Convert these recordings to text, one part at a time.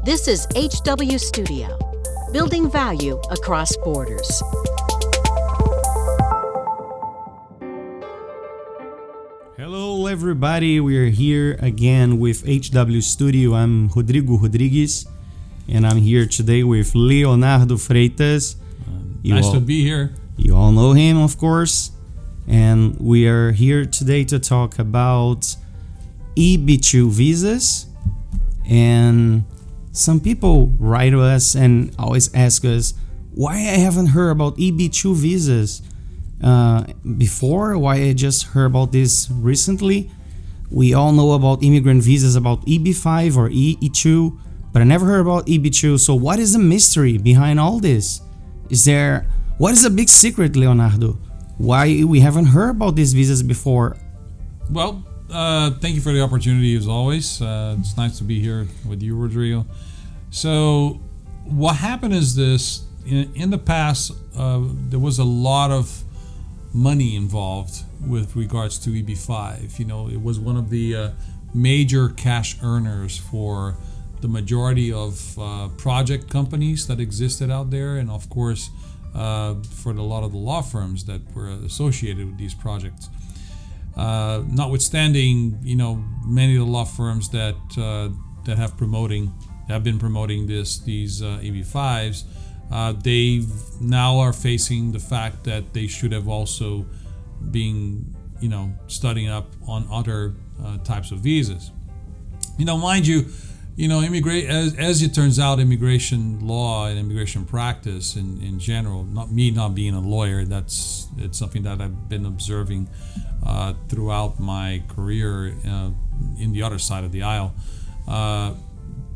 This is HW Studio, building value across borders. Hello everybody, we are here again with HW Studio. I'm Rodrigo Rodrigues and I'm here today with Leonardo Freitas. Nice to be here. You all know him, of course. And we are here today to talk about EB2 visas. And some people write to us and always ask us why I haven't heard about EB2 visas before, why I just heard about this recently. We all know about immigrant visas, about EB5 or E2, but I never heard about EB2. So what is the mystery behind all this? What is the big secret, Leonardo? Why we haven't heard about these visas before? Well, thank you for the opportunity as always. It's nice to be here with you, Rodrigo. So what happened is this, in the past, there was a lot of money involved with regards to EB5. You know, it was one of the major cash earners for the majority of project companies that existed out there, and of course for a lot of the law firms that were associated with these projects. Notwithstanding, you know, many of the law firms that have been promoting these EB5s, they now are facing the fact that they should have also been, you know, studying up on other types of visas. You know, mind you, as it turns out, immigration law and immigration practice in general, not being a lawyer, it's something that I've been observing throughout my career in the other side of the aisle.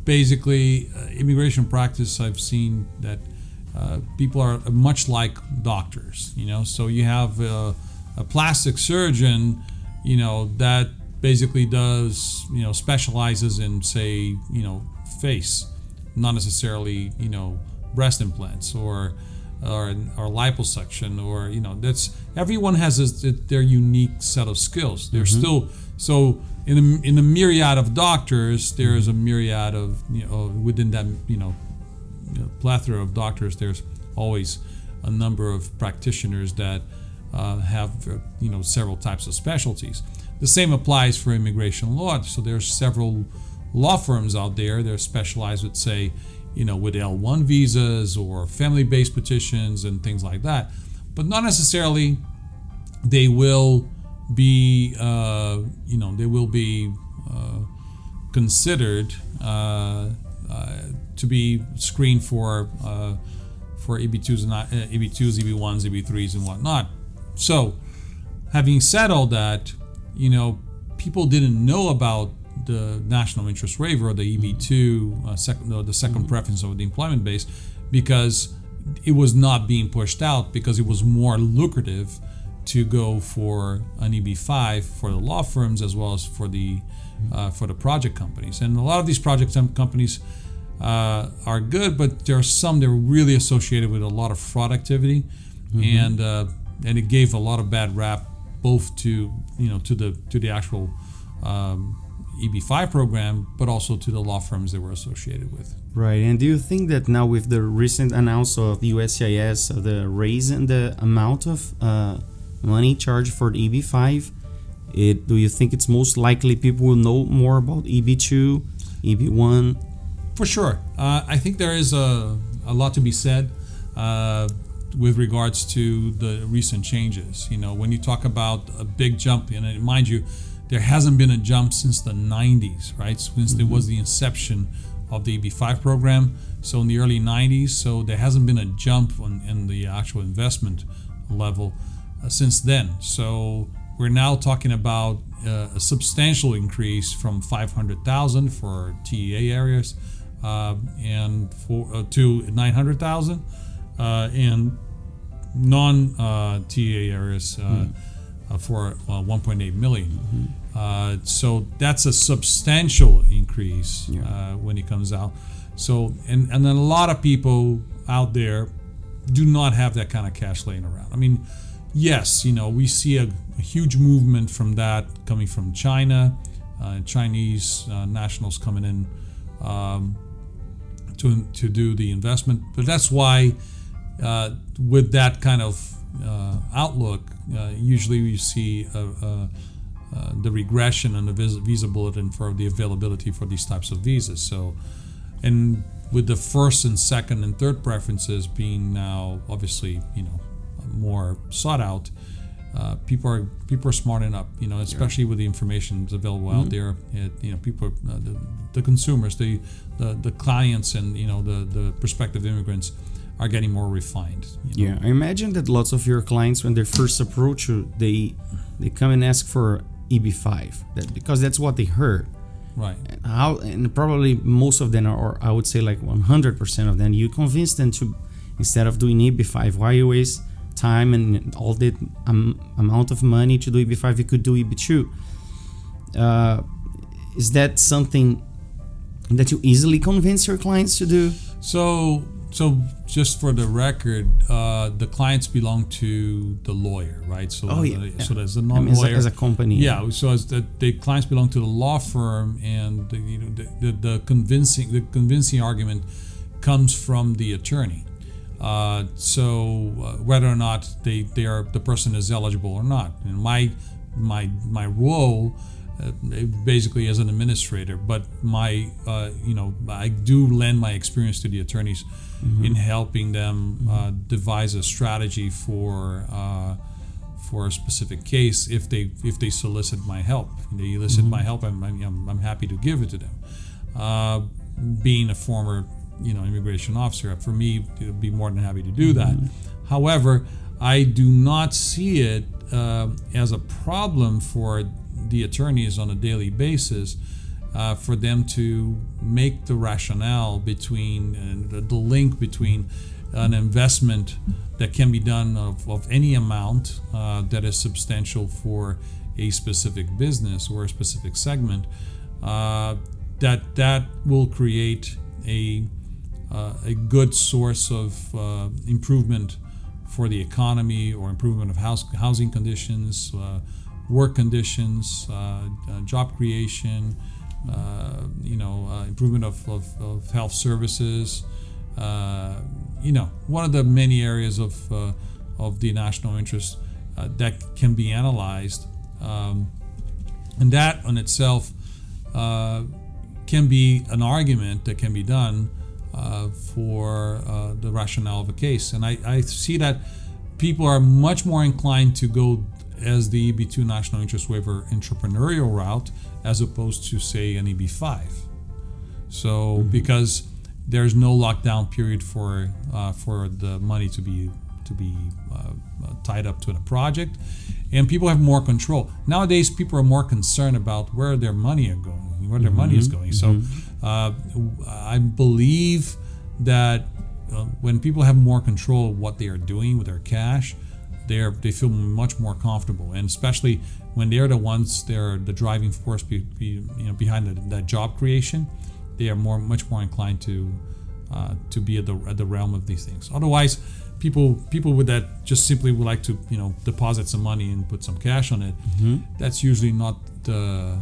Basically, immigration practice, I've seen that people are much like doctors, you know. So you have a plastic surgeon, you know, that basically does, you know, specializes in, say, you know, face, not necessarily, you know, breast implants or liposuction, or, you know, that's, everyone has their unique set of skills. There's still, so in the myriad of doctors, there is a myriad of, you know, within that, you know, plethora of doctors, there's always a number of practitioners that have, you know, several types of specialties. The same applies for immigration law. So there's several law firms out there that are specialized with, say, you know, with L1 visas or family-based petitions and things like that. But not necessarily they will be, considered to be screened for EB2s, EB2s, EB1s, EB3s, and whatnot. So, having said all that, you know, people didn't know about the national interest waiver, or the EB2, the second preference over the employment base, because it was not being pushed out, because it was more lucrative to go for an EB5 for the law firms as well as for the project companies. And a lot of these project companies are good, but there are some that are really associated with a lot of fraud activity, and it gave a lot of bad rap, both to, you know, to the actual EB5 program, but also to the law firms they were associated with. Right. And do you think that now, with the recent announcement of the USCIS, the raise in the amount of money charged for the EB5, do you think it's most likely people will know more about EB2, EB1? For sure. I think there is a lot to be said with regards to the recent changes. You know, when you talk about a big jump, and mind you, there hasn't been a jump since the 90s, right? Since there was the inception of the EB5 program, so in the early 90s. So there hasn't been a jump in the actual investment level since then. So we're now talking about a substantial increase from 500,000 for TEA areas and to 900,000 and non-TEA areas for 1.8 million. So that's a substantial increase when it comes out. So and then a lot of people out there do not have that kind of cash laying around. I mean, yes, you know, we see a huge movement from that coming from China, Chinese nationals coming in to do the investment. But that's why with that kind of outlook, usually you see the regression and the visa bulletin for the availability for these types of visas. So, and with the first and second and third preferences being now obviously more sought out, people are smarting up, especially with the information that's available out there. People, the consumers, the clients, and the prospective immigrants are getting more refined. Yeah, I imagine that lots of your clients, when they first approach you, they come and ask for EB5, because that's what they heard. Right. And probably most of them, or I would say like 100% of them, you convince them to, instead of doing EB5, why you waste time and all the amount of money to do EB5? You could do EB2. Is that something that you easily convince your clients to do? So just for the record, the clients belong to the lawyer, right? So so there's a non-lawyer as a company. Yeah. So as the clients belong to the law firm, and the convincing argument comes from the attorney. Whether or not the person is eligible or not. And my role basically as an administrator, but I do lend my experience to the attorneys in helping them devise a strategy for a specific case. If they solicit my help, they elicit my help, I'm happy to give it to them. Being a former immigration officer, for me, to be more than happy to do that. However, I do not see it as a problem for the attorneys on a daily basis for them to make the rationale between the link between an investment that can be done of any amount that is substantial for a specific business or a specific segment, that will create a good source of improvement for the economy, or improvement of housing conditions, work conditions, job creation, improvement of health services. One of the many areas of the national interest that can be analyzed, and that on itself can be an argument that can be done for the rationale of a case. And I see that people are much more inclined to go as the EB2 national interest waiver entrepreneurial route as opposed to, say, an EB5. So because there's no lockdown period for the money to be tied up to a project, and people have more control. Nowadays, people are more concerned about where their money are going, where their money is going. So I believe that when people have more control of what they are doing with their cash, they feel much more comfortable, and especially when they're the driving force behind that job creation, they are much more inclined to be at the realm of these things. Otherwise, people with that just simply would like to deposit some money and put some cash on it. That's usually not the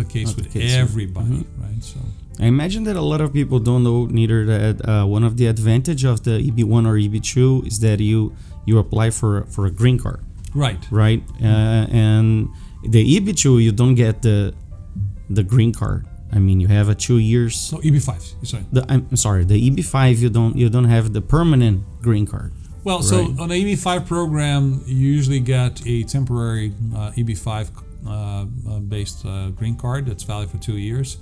case with everybody, right? So I imagine that a lot of people don't know neither that one of the advantage of the EB1 or EB2 is that you apply for a green card. Right. And the EB2, you don't get the green card. I mean, you have a 2 years. No, EB5. Sorry. I'm sorry. The EB5, you don't have the permanent green card. Well, right. So on the EB5 program, you usually get a temporary EB5 based green card that's valid for 2 years.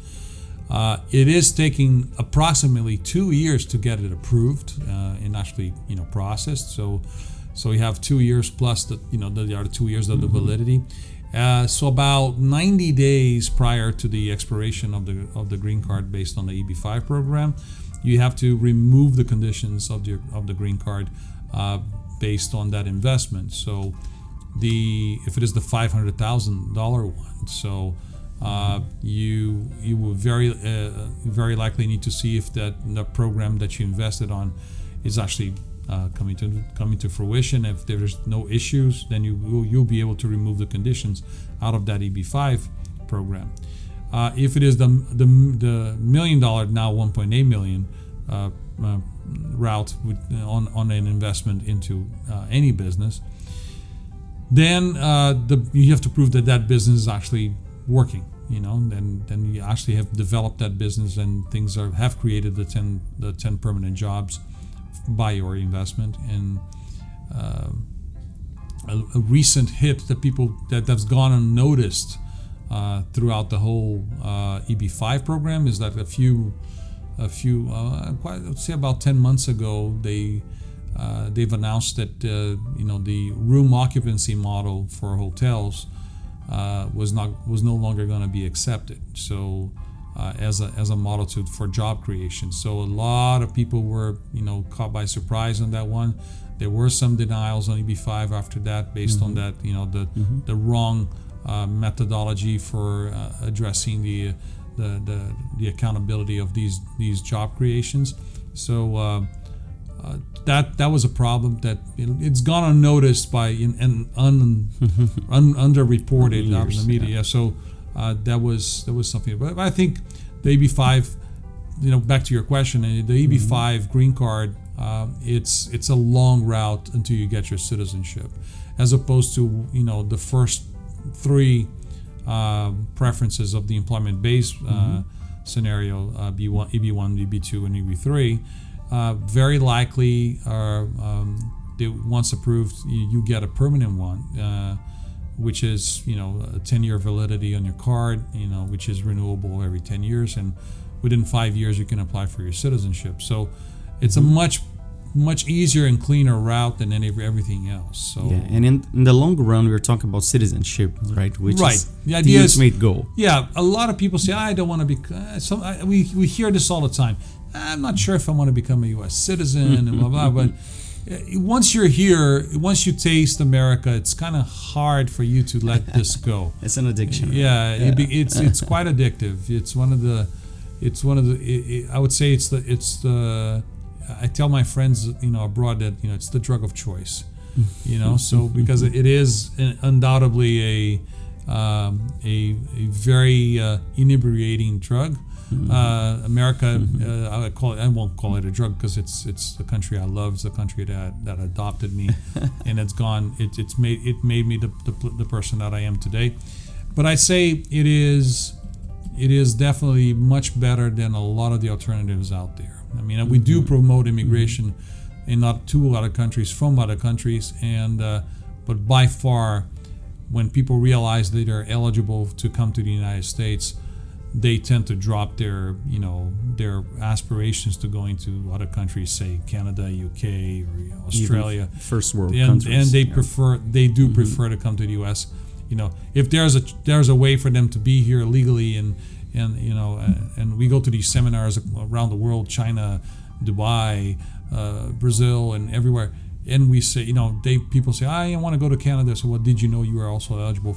It is taking approximately 2 years to get it approved and actually processed. So you have 2 years plus the other 2 years of the validity. So about 90 days prior to the expiration of the green card based on the EB5 program, you have to remove the conditions of the green card based on that investment. So if it is the $500,000 one, so you will very likely need to see if the program that you invested on is actually coming to fruition. If there's no issues, then you'll be able to remove the conditions out of that EB5 program. If it is the $1 million, now 1.8 million route on an investment into any business, then you have to prove that business is actually working. Then you actually have developed that business, and things have created the 10 permanent jobs by your investment. And a recent hit that's gone unnoticed throughout the whole EB5 program is that I'd say about 10 months ago, they've announced that the room occupancy model for hotels was no longer going to be accepted. So as a model for job creation. So a lot of people were caught by surprise on that one. There were some denials on EB5 after that, based on that the wrong methodology for addressing the accountability of these job creations. So that was a problem that it's gone unnoticed and underreported out in the media. Yeah. So that was something. But I think the EB5, back to your question, the EB5 green card, it's a long route until you get your citizenship, as opposed to the first three preferences of the employment-based scenario, EB1, EB2, and EB3. Very likely, once approved, you get a permanent one, which is a 10-year validity on your card, which is renewable every 10 years, and within 5 years you can apply for your citizenship. So it's a much easier and cleaner route than everything else. So yeah, and in the long run, we're talking about citizenship, right? Which is the idea the ultimate goal. Yeah, a lot of people say, I don't want to be. We hear this all the time. I'm not sure if I want to become a U.S. citizen and blah blah. But once you're here, once you taste America, it's kind of hard for you to let this go. It's an addiction. Yeah, it's quite addictive. It's one of the. I would say it's the. I tell my friends, abroad that it's the drug of choice, So because it is undoubtedly a very inebriating drug. America, I won't call it a drug because it's the country I love. It's the country that adopted me, and it's gone. It made me the person that I am today. But I say it is definitely much better than a lot of the alternatives out there. I mean, we do promote immigration to other countries, from other countries, but by far, when people realize that they're eligible to come to the United States, they tend to drop their aspirations to going to other countries, say Canada, UK, or Australia, even first world countries, and they prefer to come to the U.S. If there's a way for them to be here legally and we go to these seminars around the world, China, Dubai, Brazil, and everywhere, and we say, people say, I want to go to Canada. So, what did you know you are also eligible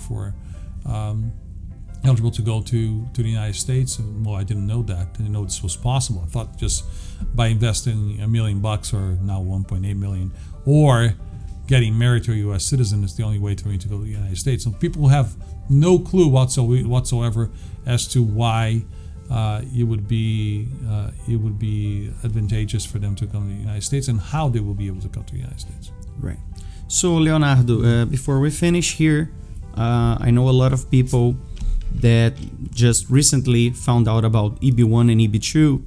to go to the United States? And, well, I didn't know that. I didn't know this was possible. I thought just by investing $1 million or now 1.8 million, or getting married to a U.S. citizen is the only way for me to go to the United States. So people have no clue whatsoever as to why it would be advantageous for them to come to the United States and how they will be able to come to the United States. Right. So Leonardo, before we finish here, I know a lot of people that just recently found out about EB1 and EB2,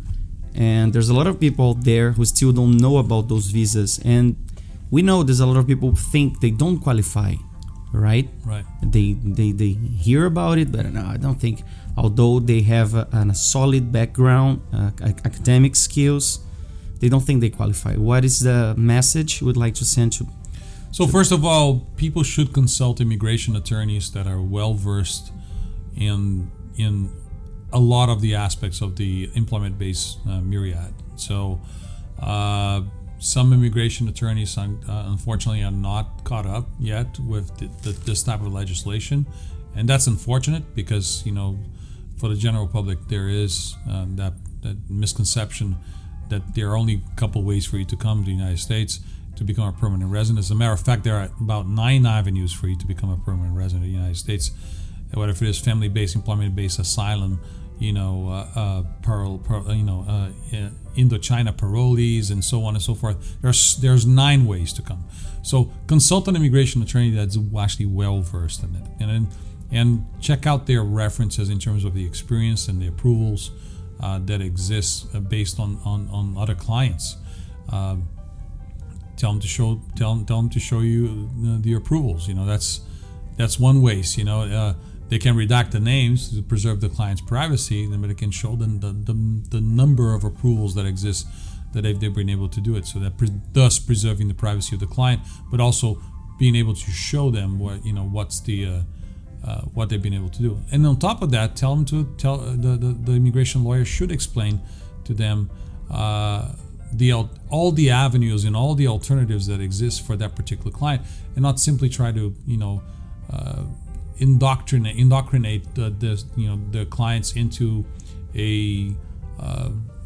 and there's a lot of people there who still don't know about those visas, and we know there's a lot of people who think they don't qualify, right? Right. They hear about it, but no, I don't think. Although they have a solid background, academic skills, they don't think they qualify. What is the message you would like to send to? So first of all, people should consult immigration attorneys that are well versed in a lot of the aspects of the employment-based myriad. So. Some immigration attorneys, unfortunately, are not caught up yet with this type of legislation, and that's unfortunate because for the general public there is that misconception that there are only a couple ways for you to come to the United States to become a permanent resident. As a matter of fact, there are about 9 avenues for you to become a permanent resident of the United States, whether it is family-based, employment-based, asylum, Indochina parolees, and so on and so forth. There's 9 ways to come. So consult an immigration attorney that's actually well versed in it, and check out their references in terms of the experience and the approvals that exist based on other clients. Tell them to show you the approvals. That's one way. They can redact the names to preserve the client's privacy, but it can show them the number of approvals that exist that they've been able to do it. So that thus preserving the privacy of the client, but also being able to show them what they've been able to do. And on top of that, tell the immigration lawyer should explain to them all the avenues and all the alternatives that exist for that particular client, and not simply try to indoctrinate the clients into a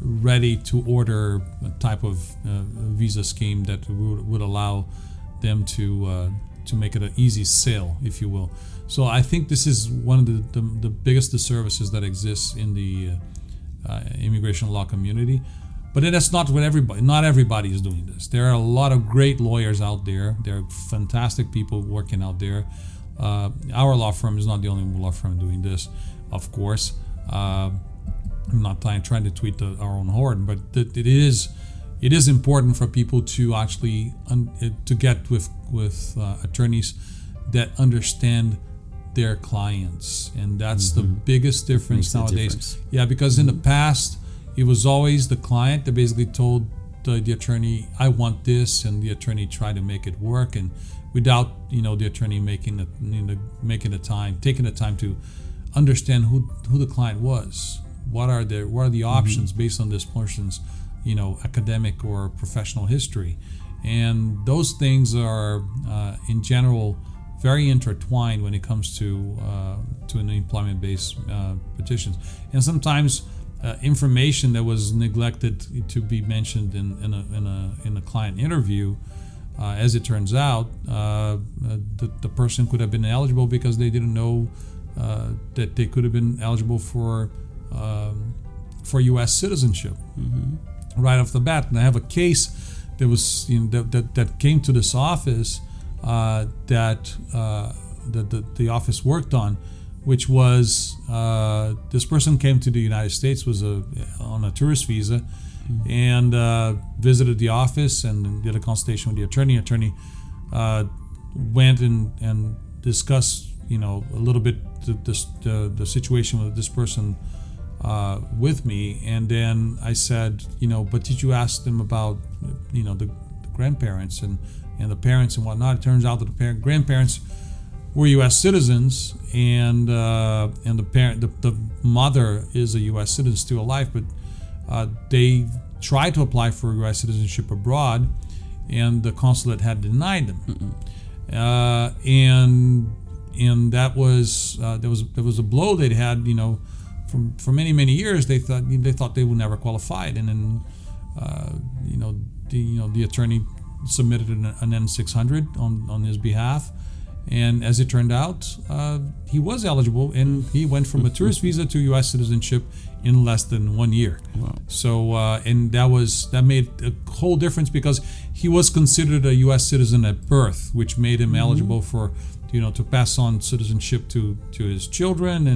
ready to order type of visa scheme that would allow them to make it an easy sale, if you will. So I think this is one of the biggest disservices that exists in the immigration law community. But that's not what everybody. Not everybody is doing this. There are a lot of great lawyers out there. There are fantastic people working out there. Our law firm is not the only law firm doing this, of course. I'm not trying to tweet our own horn, but it is important for people to actually to get with attorneys that understand their clients, and that's the biggest difference nowadays. Yeah, because in the past it was always the client that basically told the attorney, "I want this," and the attorney tried to make it work, and without the attorney taking the time to understand who the client was. What are the options based on this person's academic or professional history, and those things are in general very intertwined when it comes to an employment-based petitions, and sometimes information that was neglected to be mentioned in a client interview. As it turns out, the person could have been eligible because they didn't know that they could have been eligible for U.S. citizenship right off the bat. And I have a case that was that came to this office that the office worked on, which was this person came to the United States, was on a tourist visa, and visited the office and did a consultation with the attorney. Attorney went and discussed a little bit the situation with this person with me, and then I said, but did you ask them about the grandparents and the parents and whatnot? It turns out that the grandparents were U.S. citizens, and the mother is a U.S. citizen, still alive, but they tried to apply for U.S. citizenship abroad, and the consulate had denied them. And that was there was a blow they'd had, for many years. They thought they would never qualify it, and then the attorney submitted an N-600 on his behalf. And as it turned out, he was eligible, and he went from a tourist visa to U.S. citizenship in less than 1 year. Wow. So, and that made a whole difference because he was considered a U.S. citizen at birth, which made him eligible for, to pass on citizenship to his children,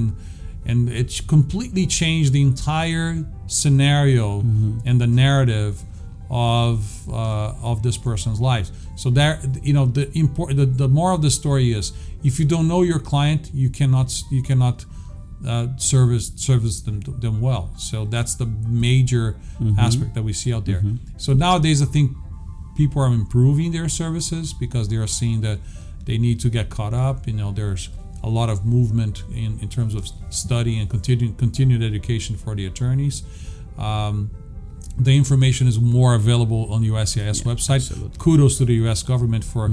and it completely changed the entire scenario and the narrative of this person's life. So there, the moral of the story is, if you don't know your client, you cannot service them well. So that's the major aspect that we see out there. So nowadays, I think people are improving their services because they are seeing that they need to get caught up. There's a lot of movement in terms of study and continued education for the attorneys. The information is more available on the USCIS website. Absolutely. Kudos to the U.S. government for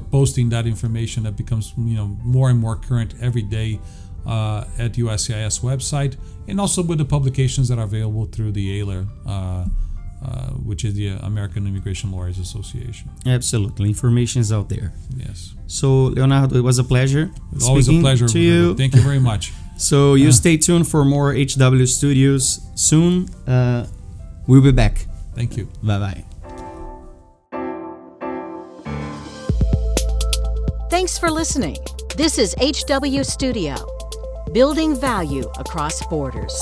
posting that information that becomes more and more current every day at USCIS website, and also with the publications that are available through the AILER which is the American Immigration Lawyers Association. Absolutely. Information is out there. Yes. So, Leonardo, it was a pleasure. It's always a pleasure to you. Thank you very much. So you stay tuned for more HW Studios soon. We'll be back. Thank you. Bye-bye. Thanks for listening. This is HW Studio, building value across borders.